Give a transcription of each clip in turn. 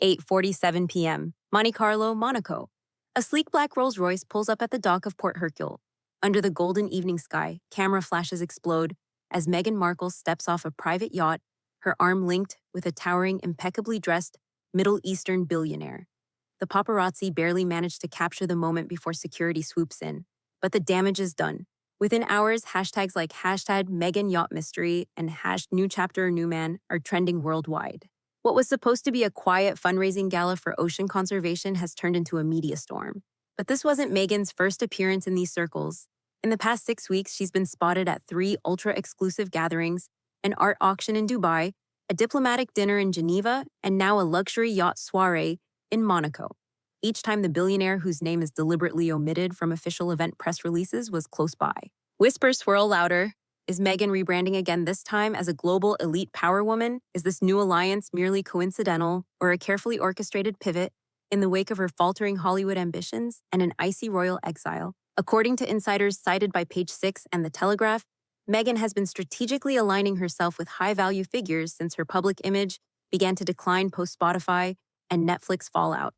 8:47 p.m., Monte Carlo, Monaco. A sleek black Rolls-Royce pulls up at the dock of Port Hercule. Under the golden evening sky, camera flashes explode as Meghan Markle steps off a private yacht, her arm linked with a towering, impeccably dressed Middle Eastern billionaire. The paparazzi barely manage to capture the moment before security swoops in. But the damage is done. Within hours, hashtags like hashtag Meghan Yacht Mystery and hash New Chapter New Man are trending worldwide. What was supposed to be a quiet fundraising gala for ocean conservation has turned into a media storm. But this wasn't Meghan's first appearance in these circles. In the past 6 weeks, she's been spotted at 3 ultra-exclusive gatherings, an art auction in Dubai, a diplomatic dinner in Geneva, and now a luxury yacht soiree in Monaco. Each time the billionaire, whose name is deliberately omitted from official event press releases, was close by. Whispers swirl louder. Is Meghan rebranding again, this time as a global elite power woman? Is this new alliance merely coincidental or a carefully orchestrated pivot in the wake of her faltering Hollywood ambitions and an icy royal exile? According to insiders cited by Page 6 and The Telegraph, Meghan has been strategically aligning herself with high-value figures since her public image began to decline post-Spotify and Netflix fallout.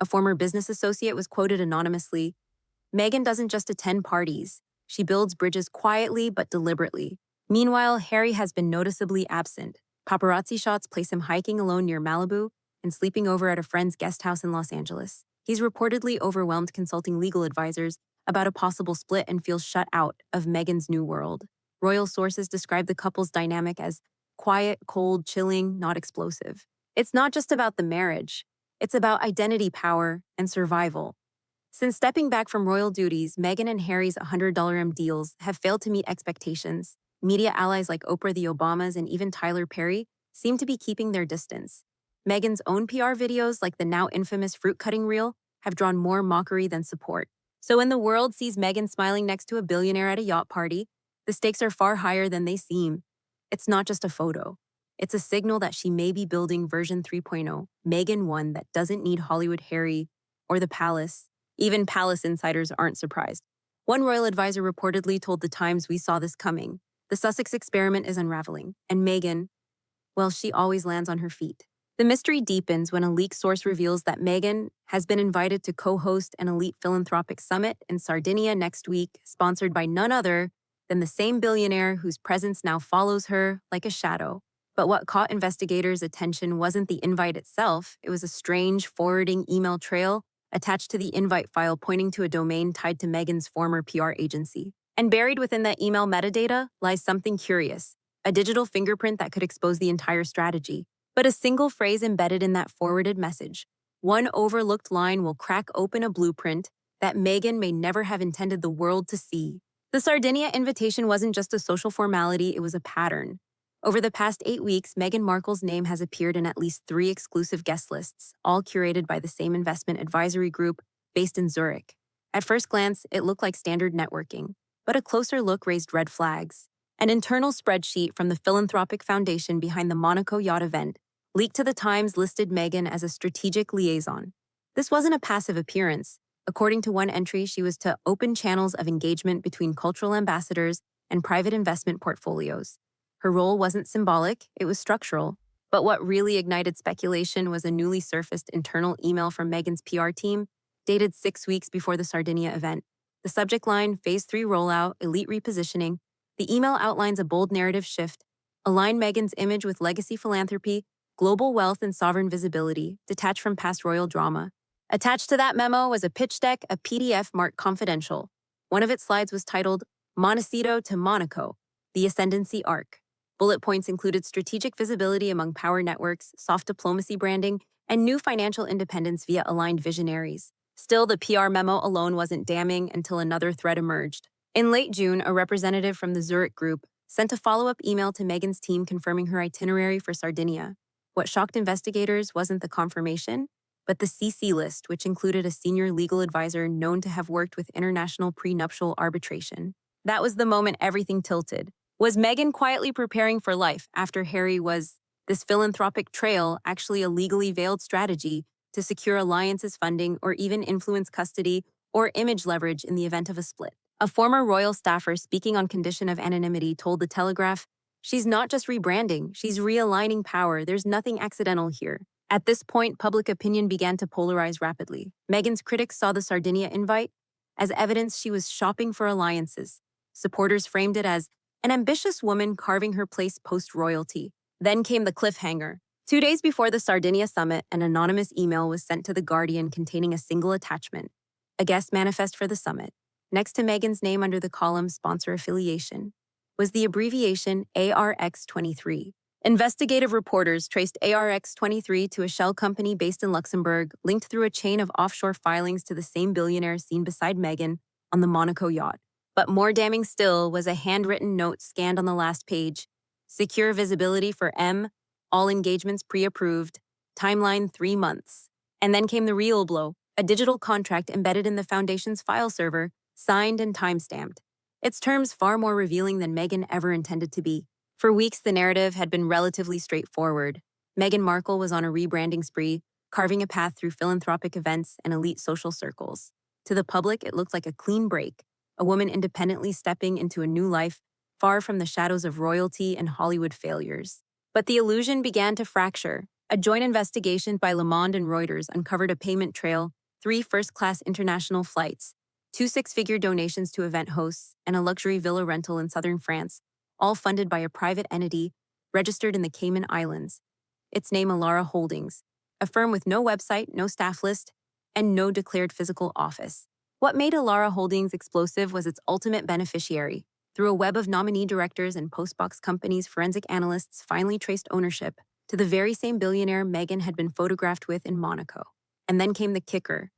A former business associate was quoted anonymously, "Meghan doesn't just attend parties. She builds bridges quietly but deliberately." Meanwhile, Harry has been noticeably absent. Paparazzi shots place him hiking alone near Malibu and sleeping over at a friend's guest house in Los Angeles. He's reportedly overwhelmed consulting legal advisors about a possible split and feels shut out of Meghan's new world. Royal sources describe the couple's dynamic as quiet, cold, chilling, not explosive. It's not just about the marriage. It's about identity, power, and survival. Since stepping back from royal duties, Meghan and Harry's $100M deals have failed to meet expectations. Media allies like Oprah, the Obamas, and even Tyler Perry seem to be keeping their distance. Meghan's own PR videos, like the now infamous fruit-cutting reel, have drawn more mockery than support. So when the world sees Meghan smiling next to a billionaire at a yacht party, the stakes are far higher than they seem. It's not just a photo. It's a signal that she may be building version 3.0, Meghan 1, that doesn't need Hollywood Harry or the palace. Even palace insiders aren't surprised. One royal advisor reportedly told The Times, "We saw this coming. The Sussex experiment is unraveling." And Meghan, well, she always lands on her feet. The mystery deepens when a leaked source reveals that Meghan has been invited to co-host an elite philanthropic summit in Sardinia next week, sponsored by none other than the same billionaire whose presence now follows her like a shadow. But what caught investigators' attention wasn't the invite itself. It was a strange forwarding email trail attached to the invite file pointing to a domain tied to Meghan's former PR agency. And buried within that email metadata lies something curious, a digital fingerprint that could expose the entire strategy. But a single phrase embedded in that forwarded message, one overlooked line, will crack open a blueprint that Meghan may never have intended the world to see. The Sardinia invitation wasn't just a social formality, it was a pattern. Over the past 8 weeks, Meghan Markle's name has appeared in at least 3 exclusive guest lists, all curated by the same investment advisory group based in Zurich. At first glance, it looked like standard networking, but a closer look raised red flags. An internal spreadsheet from the philanthropic foundation behind the Monaco yacht event leaked to The Times listed Meghan as a strategic liaison. This wasn't a passive appearance. According to one entry, she was to open channels of engagement between cultural ambassadors and private investment portfolios. Her role wasn't symbolic, it was structural. But what really ignited speculation was a newly surfaced internal email from Meghan's PR team, dated 6 weeks before the Sardinia event. The subject line, Phase 3 rollout, elite repositioning. The email outlines a bold narrative shift, align Meghan's image with legacy philanthropy, global wealth, and sovereign visibility, detached from past royal drama. Attached to that memo was a pitch deck, a PDF marked confidential. One of its slides was titled, Montecito to Monaco, the Ascendancy Arc. Bullet points included strategic visibility among power networks, soft diplomacy branding, and new financial independence via aligned visionaries. Still, the PR memo alone wasn't damning until another thread emerged. In late June, a representative from the Zurich group sent a follow-up email to Meghan's team confirming her itinerary for Sardinia. What shocked investigators wasn't the confirmation, but the CC list, which included a senior legal advisor known to have worked with international prenuptial arbitration. That was the moment everything tilted. Was Meghan quietly preparing for life after Harry? Was this philanthropic trail actually a legally veiled strategy to secure alliances funding or even influence custody or image leverage in the event of a split? A former royal staffer speaking on condition of anonymity told The Telegraph, "She's not just rebranding, she's realigning power. There's nothing accidental here." At this point, public opinion began to polarize rapidly. Meghan's critics saw the Sardinia invite as evidence she was shopping for alliances. Supporters framed it as an ambitious woman carving her place post-royalty. Then came the cliffhanger. 2 days before the Sardinia summit, an anonymous email was sent to The Guardian containing a single attachment, a guest manifest for the summit. Next to Meghan's name under the column sponsor affiliation was the abbreviation ARX23. Investigative reporters traced ARX23 to a shell company based in Luxembourg, linked through a chain of offshore filings to the same billionaire seen beside Meghan on the Monaco yacht. But more damning still was a handwritten note scanned on the last page. Secure visibility for M, all engagements pre-approved, timeline 3 months. And then came the real blow, a digital contract embedded in the foundation's file server, signed and time-stamped. Its terms far more revealing than Meghan ever intended to be. For weeks, the narrative had been relatively straightforward. Meghan Markle was on a rebranding spree, carving a path through philanthropic events and elite social circles. To the public, it looked like a clean break, a woman independently stepping into a new life, far from the shadows of royalty and Hollywood failures. But the illusion began to fracture. A joint investigation by Le Monde and Reuters uncovered a payment trail, 3 first-class international flights, 2 six-figure donations to event hosts, and a luxury villa rental in southern France, all funded by a private entity registered in the Cayman Islands. Its name Elara Holdings, a firm with no website, no staff list, and no declared physical office. What made Elara Holdings explosive was its ultimate beneficiary. Through a web of nominee directors and postbox companies, forensic analysts finally traced ownership to the very same billionaire Meghan had been photographed with in Monaco. And then came the kicker.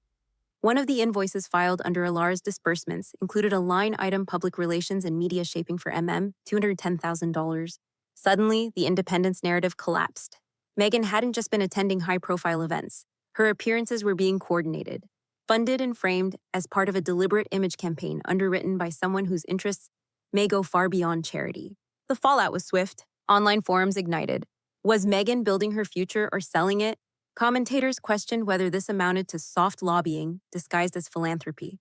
One of the invoices filed under Elara's disbursements included a line item public relations and media shaping for $210,000. Suddenly, the independence narrative collapsed. Meghan hadn't just been attending high-profile events. Her appearances were being coordinated, funded and framed as part of a deliberate image campaign underwritten by someone whose interests may go far beyond charity. The fallout was swift. Online forums ignited. Was Meghan building her future or selling it? Commentators questioned whether this amounted to soft lobbying disguised as philanthropy.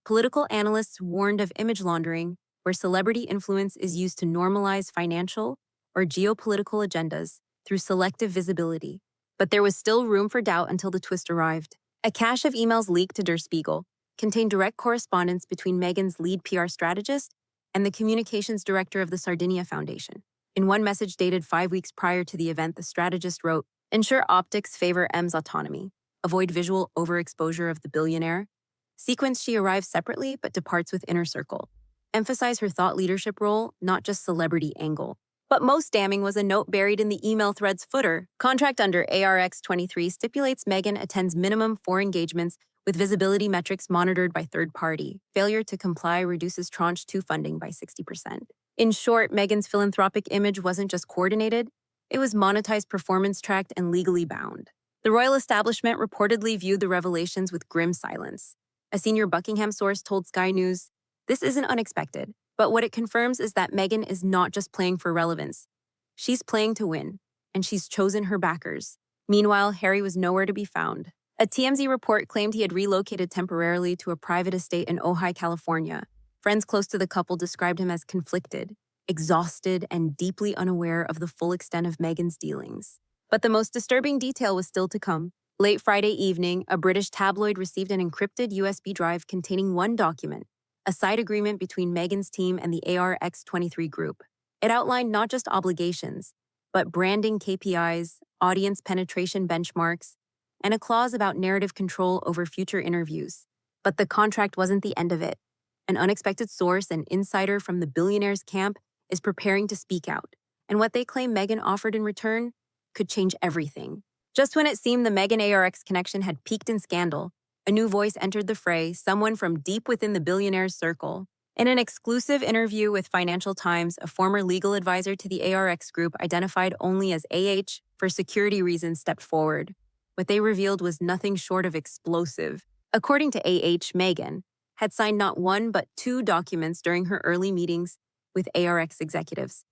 Political analysts warned of image laundering, where celebrity influence is used to normalize financial or geopolitical agendas through selective visibility. But there was still room for doubt until the twist arrived. A cache of emails leaked to Der Spiegel contained direct correspondence between Meghan's lead PR strategist and the communications director of the Sardinia Foundation. In one message dated 5 weeks prior to the event, the strategist wrote, "Ensure optics favor M's autonomy. Avoid visual overexposure of the billionaire. Sequence she arrives separately but departs with inner circle. Emphasize her thought leadership role, not just celebrity angle." But most damning was a note buried in the email thread's footer. Contract under ARX23 stipulates Meghan attends minimum 4 engagements with visibility metrics monitored by third party. Failure to comply reduces tranche 2 funding by 60%. In short, Meghan's philanthropic image wasn't just coordinated, it was monetized, performance-tracked, and legally bound. The royal establishment reportedly viewed the revelations with grim silence. A senior Buckingham source told Sky News, "This isn't unexpected, but what it confirms is that Meghan is not just playing for relevance. She's playing to win, and she's chosen her backers." Meanwhile, Harry was nowhere to be found. A TMZ report claimed he had relocated temporarily to a private estate in Ojai, California. Friends close to the couple described him as conflicted, exhausted, and deeply unaware of the full extent of Meghan's dealings. But the most disturbing detail was still to come. Late Friday evening, a British tabloid received an encrypted USB drive containing one document, a side agreement between Meghan's team and the ARX23 group. It outlined not just obligations, but branding KPIs, audience penetration benchmarks, and a clause about narrative control over future interviews. But the contract wasn't the end of it. An unexpected source, an insider from the billionaire's camp, is preparing to speak out, and what they claim Meghan offered in return could change everything. Just when it seemed the Meghan ARX connection had peaked in scandal, a new voice entered the fray, someone from deep within the billionaire's circle. In an exclusive interview with Financial Times, a former legal advisor to the ARX group, identified only as AH for security reasons, stepped forward. What they revealed was nothing short of explosive. According to AH, Meghan had signed not 1 but 2 documents during her early meetings with ARX executives.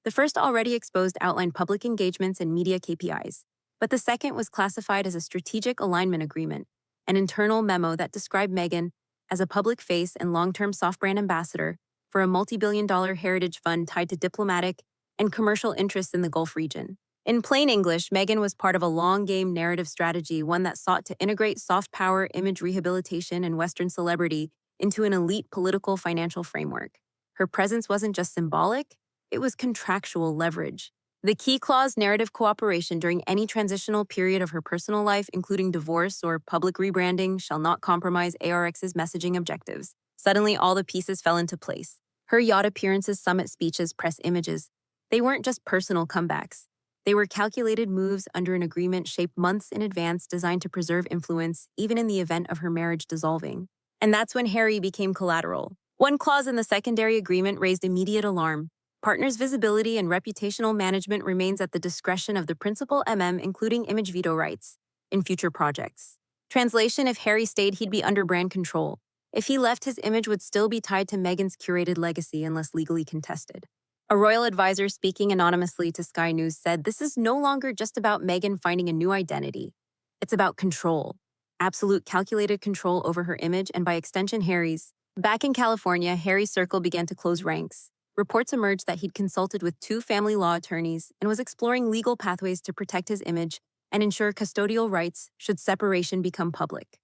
The first already exposed outlined public engagements and media KPIs, but the second was classified as a strategic alignment agreement, an internal memo that described Meghan as a public face and long-term soft brand ambassador for a multi-billion-dollar heritage fund tied to diplomatic and commercial interests in the Gulf region. In plain English, Meghan was part of a long-game narrative strategy, one that sought to integrate soft power, image rehabilitation, and Western celebrity into an elite political financial framework. Her presence wasn't just symbolic, it was contractual leverage. The key clause narrative cooperation during any transitional period of her personal life, including divorce or public rebranding, shall not compromise ARX's messaging objectives. Suddenly, all the pieces fell into place. Her yacht appearances, summit speeches, press images, they weren't just personal comebacks. They were calculated moves under an agreement shaped months in advance designed to preserve influence, even in the event of her marriage dissolving. And that's when Harry became collateral. One clause in the secondary agreement raised immediate alarm. Partners' visibility and reputational management remains at the discretion of the principal including image veto rights in future projects. Translation: if Harry stayed, he'd be under brand control. If he left, his image would still be tied to Meghan's curated legacy unless legally contested. A royal advisor speaking anonymously to Sky News said this is no longer just about Meghan finding a new identity. It's about control. Absolute calculated control over her image and by extension Harry's. Back in California, Harry's circle began to close ranks. Reports emerged that he'd consulted with 2 family law attorneys and was exploring legal pathways to protect his image and ensure custodial rights should separation become public.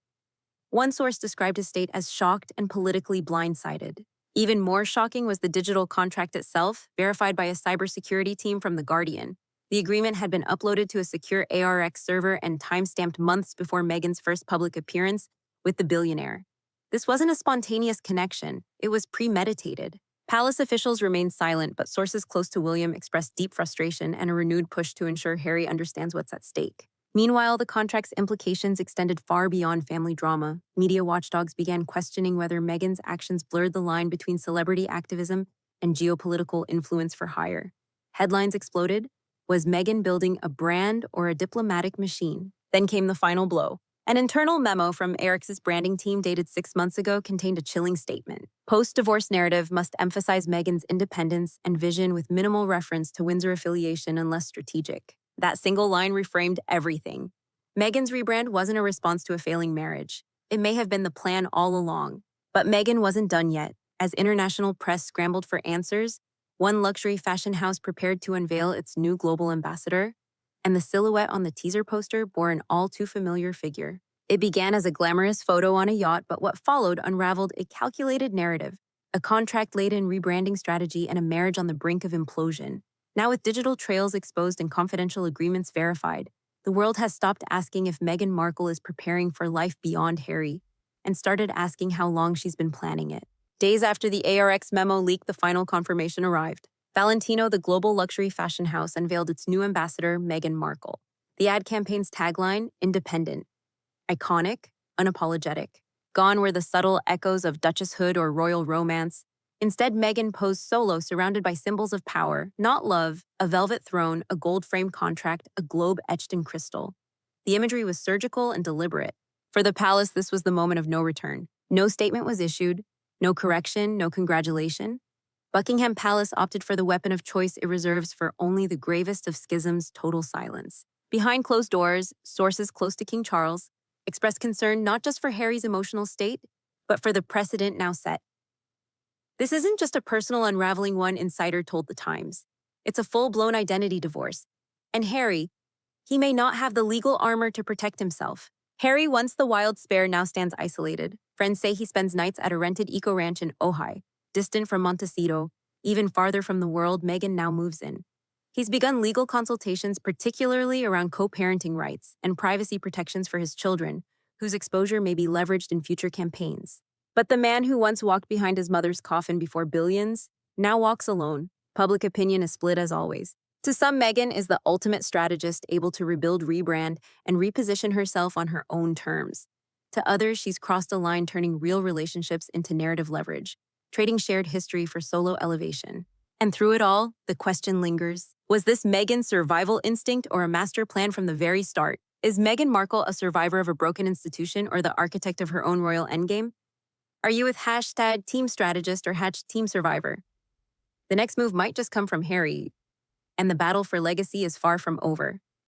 One source described his state as shocked and politically blindsided. Even more shocking was the digital contract itself, verified by a cybersecurity team from The Guardian. The agreement had been uploaded to a secure ARX server and time-stamped months before Meghan's first public appearance with the Billionaire. This wasn't a spontaneous connection, it was premeditated. Palace officials remained silent, but sources close to William expressed deep frustration and a renewed push to ensure Harry understands what's at stake. Meanwhile, the contract's implications extended far beyond family drama. Media watchdogs began questioning whether Meghan's actions blurred the line between celebrity activism and geopolitical influence for hire. Headlines exploded. Was Meghan building a brand or a diplomatic machine? Then came the final blow. An internal memo from ARX's branding team dated 6 months ago contained a chilling statement. Post-divorce narrative must emphasize Meghan's independence and vision with minimal reference to Windsor affiliation unless strategic. That single line reframed everything. Meghan's rebrand wasn't a response to a failing marriage. It may have been the plan all along. But Meghan wasn't done yet. As international press scrambled for answers, one luxury fashion house prepared to unveil its new global ambassador, and the silhouette on the teaser poster bore an all-too-familiar figure. It began as a glamorous photo on a yacht, but what followed unraveled a calculated narrative, a contract-laden rebranding strategy, and a marriage on the brink of implosion. Now, with digital trails exposed and confidential agreements verified, the world has stopped asking if Meghan Markle is preparing for life beyond Harry and started asking how long she's been planning it. Days after the ARX memo leaked, the final confirmation arrived. Valentino, the global luxury fashion house, unveiled its new ambassador, Meghan Markle. The ad campaign's tagline, independent, iconic, unapologetic. Gone were the subtle echoes of Duchesshood or royal romance. Instead, Meghan posed solo, surrounded by symbols of power, not love, a velvet throne, a gold-framed contract, a globe etched in crystal. The imagery was surgical and deliberate. For the palace, this was the moment of no return. No statement was issued, no correction, no congratulation. Buckingham Palace opted for the weapon of choice it reserves for only the gravest of schisms: total silence. Behind closed doors, sources close to King Charles expressed concern not just for Harry's emotional state, but for the precedent now set. This isn't just a personal unraveling, one insider told The Times. It's a full-blown identity divorce. And Harry, he may not have the legal armor to protect himself. Harry, once the wild spare, now stands isolated. Friends say he spends nights at a rented eco-ranch in Ojai, distant from Montecito, even farther from the world Meghan now moves in. He's begun legal consultations, particularly around co-parenting rights and privacy protections for his children, whose exposure may be leveraged in future campaigns. But the man who once walked behind his mother's coffin before billions now walks alone. Public opinion is split as always. To some, Meghan is the ultimate strategist, able to rebuild, rebrand, and reposition herself on her own terms. To others, she's crossed a line, turning real relationships into narrative leverage, trading shared history for solo elevation. And through it all, the question lingers. Was this Meghan's survival instinct or a master plan from the very start? Is Meghan Markle a survivor of a broken institution or the architect of her own royal endgame? Are you with hashtag team strategist or team survivor? The next move might just come from Harry, and the battle for legacy is far from over.